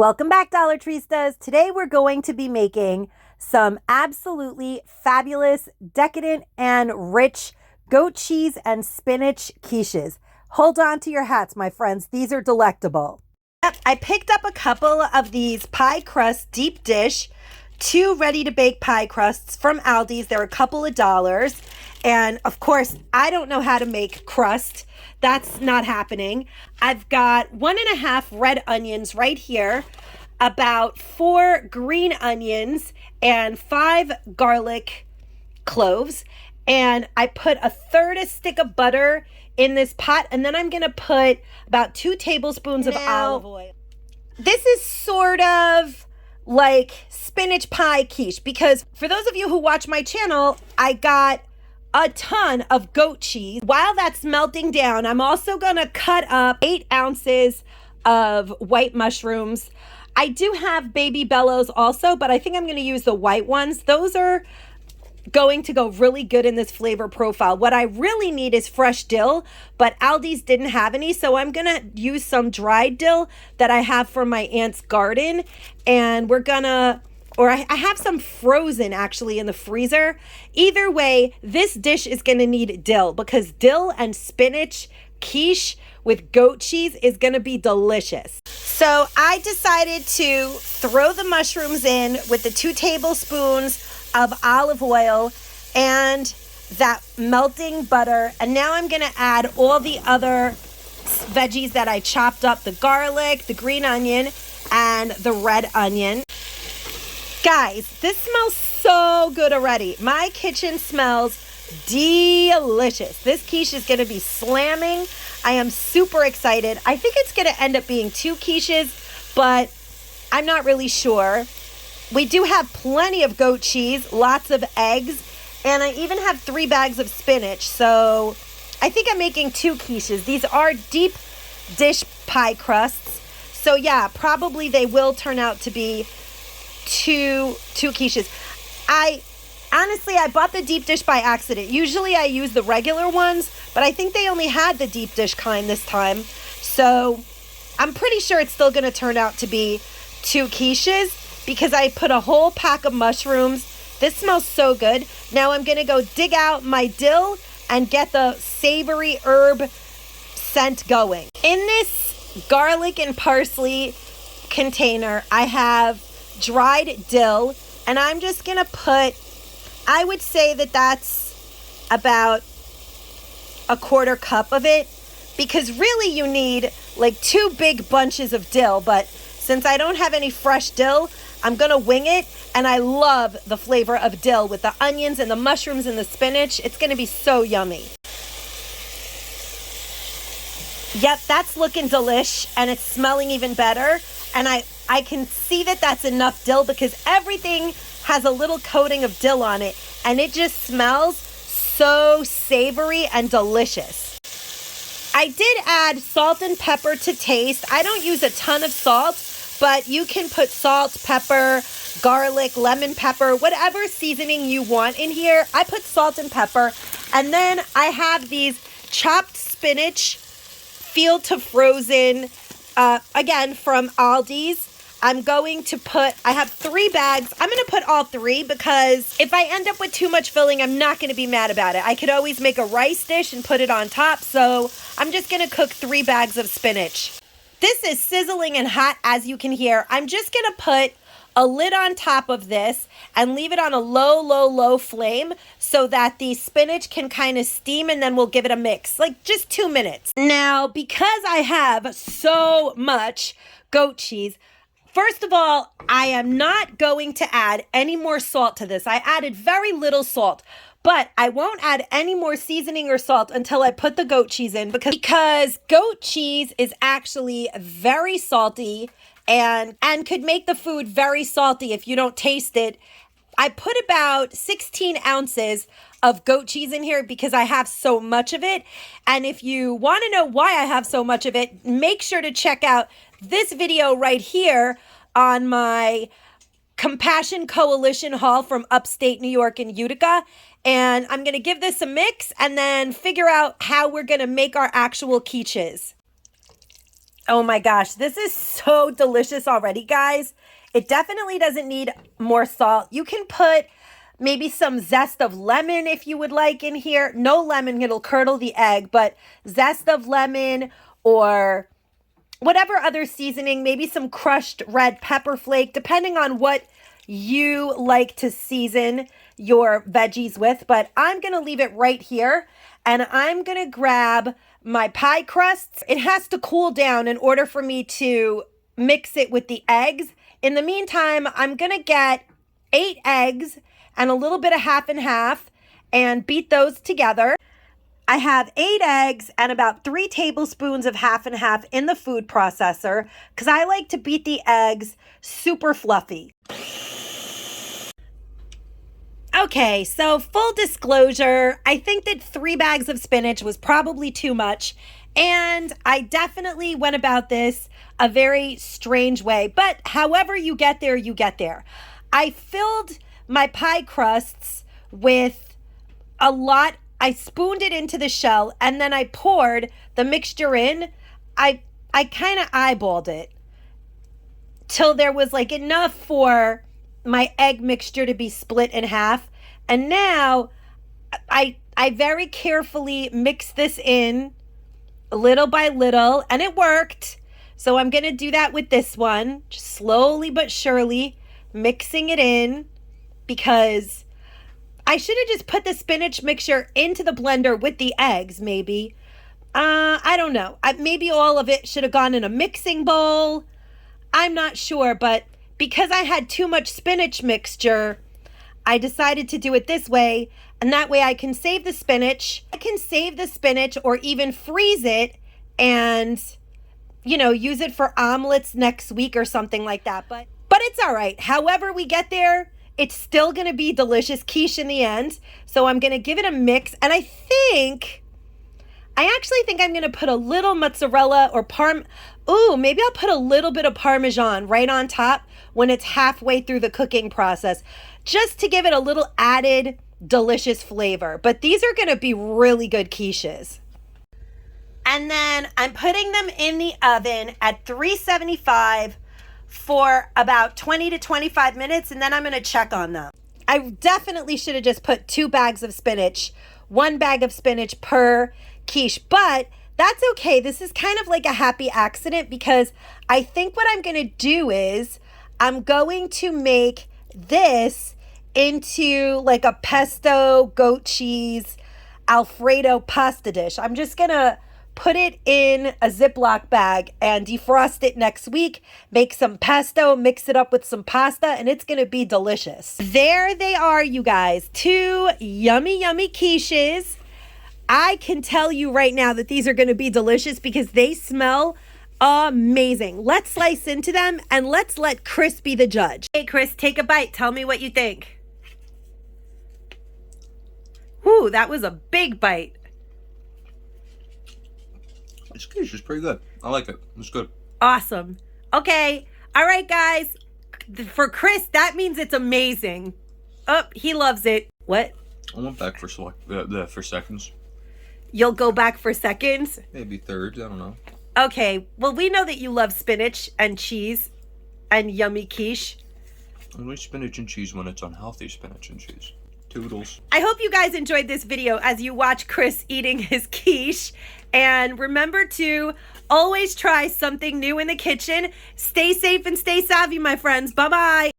Welcome back, Dollar Treestas. Today we're going to be making some absolutely fabulous, decadent, and rich goat cheese and spinach quiches. Hold on to your hats, my friends. These are delectable. Yep, I picked up a couple of these pie crust deep dish, 2 ready-to-bake pie crusts from Aldi's. They're a couple of dollars. And of course, I don't know how to make crust. That's not happening. I've got 1.5 red onions right here, about 4 green onions, and 5 garlic cloves. And I put 1/3 stick of butter in this pot, and then I'm gonna put about 2 tablespoons of olive oil. This is sort of like spinach pie quiche, because for those of you who watch my channel, I got a ton of goat cheese. While that's melting down, I'm also gonna cut up 8 ounces of white mushrooms. I do have baby bellows also, but I think I'm gonna use the white ones. Those are going to go really good in this flavor profile. What I really need is fresh dill, but Aldi's didn't have any, so I'm gonna use some dried dill that I have from my aunt's garden, and we're gonna, or I have some frozen actually in the freezer. Either way, this dish is gonna need dill, because dill and spinach quiche with goat cheese is gonna be delicious. So I decided to throw the mushrooms in with the 2 tablespoons of olive oil and that melting butter. And now I'm gonna add all the other veggies that I chopped up, the garlic, the green onion, and the red onion. Guys, this smells so good already. My kitchen smells delicious. This quiche is gonna be slamming. I am super excited. I think it's gonna end up being 2 quiches, but I'm not really sure. We do have plenty of goat cheese, lots of eggs, and I even have 3 bags of spinach. So I think I'm making 2 quiches. These are deep dish pie crusts. So yeah, probably they will turn out to be two quiches. Honestly, I bought the deep dish by accident. Usually I use the regular ones, but I think they only had the deep dish kind this time. So I'm pretty sure it's still gonna turn out to be 2 quiches, because I put a whole pack of mushrooms. This smells so good. Now I'm gonna go dig out my dill and get the savory herb scent going. In this garlic and parsley container, I have dried dill, and I'm just gonna put, I would say that that's about 1/4 cup of it, because really you need like 2 big bunches of dill, but since I don't have any fresh dill, I'm gonna wing it, and I love the flavor of dill with the onions and the mushrooms and the spinach. It's gonna be so yummy. Yep, that's looking delish, and it's smelling even better. And I can see that that's enough dill, because everything has a little coating of dill on it, and it just smells so savory and delicious. I did add salt and pepper to taste. I don't use a ton of salt, but you can put salt, pepper, garlic, lemon pepper, whatever seasoning you want in here. I put salt and pepper. And then I have these chopped spinach, field to frozen, again from Aldi's. I'm going to put, I have 3 bags. I'm gonna put all 3, because if I end up with too much filling, I'm not gonna be mad about it. I could always make a rice dish and put it on top. So I'm just gonna cook 3 bags of spinach. This is sizzling and hot, as you can hear. I'm just gonna put a lid on top of this and leave it on a low flame so that the spinach can kind of steam, and then we'll give it a mix, like just 2 minutes. Now, because I have so much goat cheese, first of all, I am not going to add any more salt to this. I added very little salt, but I won't add any more seasoning or salt until I put the goat cheese in, because goat cheese is actually very salty and could make the food very salty if you don't taste it. I put about 16 ounces of goat cheese in here because I have so much of it. And if you want to know why I have so much of it, make sure to check out this video right here on my Compassion Coalition haul from upstate New York in Utica. And I'm going to give this a mix and then figure out how we're going to make our actual quiches. Oh my gosh, this is so delicious already, guys. It definitely doesn't need more salt. You can put maybe some zest of lemon if you would like in here. No lemon, it'll curdle the egg, but zest of lemon or whatever other seasoning, maybe some crushed red pepper flake, depending on what you like to season your veggies with. But I'm going to leave it right here, and I'm going to grab my pie crusts. It has to cool down in order for me to mix it with the eggs. In the meantime, I'm going to get 8 eggs and a little bit of half and half and beat those together. I have 8 eggs and about 3 tablespoons of half and half in the food processor because I like to beat the eggs super fluffy. Okay, so full disclosure, I think that 3 bags of spinach was probably too much, and I definitely went about this a very strange way, but however you get there, you get there. I filled my pie crusts with a lot. I spooned it into the shell, and then I poured the mixture in. I kind of eyeballed it till there was like enough for my egg mixture to be split in half. And now I very carefully mixed this in little by little, and it worked. So I'm going to do that with this one, just slowly but surely mixing it in, because I should have just put the spinach mixture into the blender with the eggs, maybe. I don't know. Maybe all of it should have gone in a mixing bowl. I'm not sure, but because I had too much spinach mixture, I decided to do it this way, and that way I can save the spinach. I can save the spinach or even freeze it and, you know, use it for omelets next week or something like that. But it's all right. However we get there, it's still going to be delicious quiche in the end. So I'm going to give it a mix, and I actually think I'm going to put a little mozzarella or maybe I'll put a little bit of Parmesan right on top when it's halfway through the cooking process, just to give it a little added delicious flavor. But these are going to be really good quiches. And then I'm putting them in the oven at 375 for about 20 to 25 minutes, and then I'm going to check on them. I definitely should have just put 2 bags of spinach, 1 bag of spinach per quiche, but that's okay. This is kind of like a happy accident, because I think what I'm going to do is I'm going to make this into like a pesto, goat cheese, Alfredo pasta dish. I'm just going to put it in a Ziploc bag and defrost it next week, make some pesto, mix it up with some pasta, and it's going to be delicious. There they are, you guys. 2 yummy, yummy quiches. I can tell you right now that these are going to be delicious because they smell amazing. Let's slice into them and let's let Chris be the judge. Hey, Chris, take a bite. Tell me what you think. Whew, that was a big bite. This quiche is pretty good. I like it. It's good. Awesome. Okay. All right, guys. For Chris, that means it's amazing. Oh, he loves it. What? I went back for seconds. You'll go back for seconds? Maybe thirds. I don't know. Okay. Well, we know that you love spinach and cheese and yummy quiche. I like spinach and cheese when it's unhealthy spinach and cheese. Toodles. I hope you guys enjoyed this video as you watch Chris eating his quiche. And remember to always try something new in the kitchen. Stay safe and stay savvy, my friends. Bye-bye.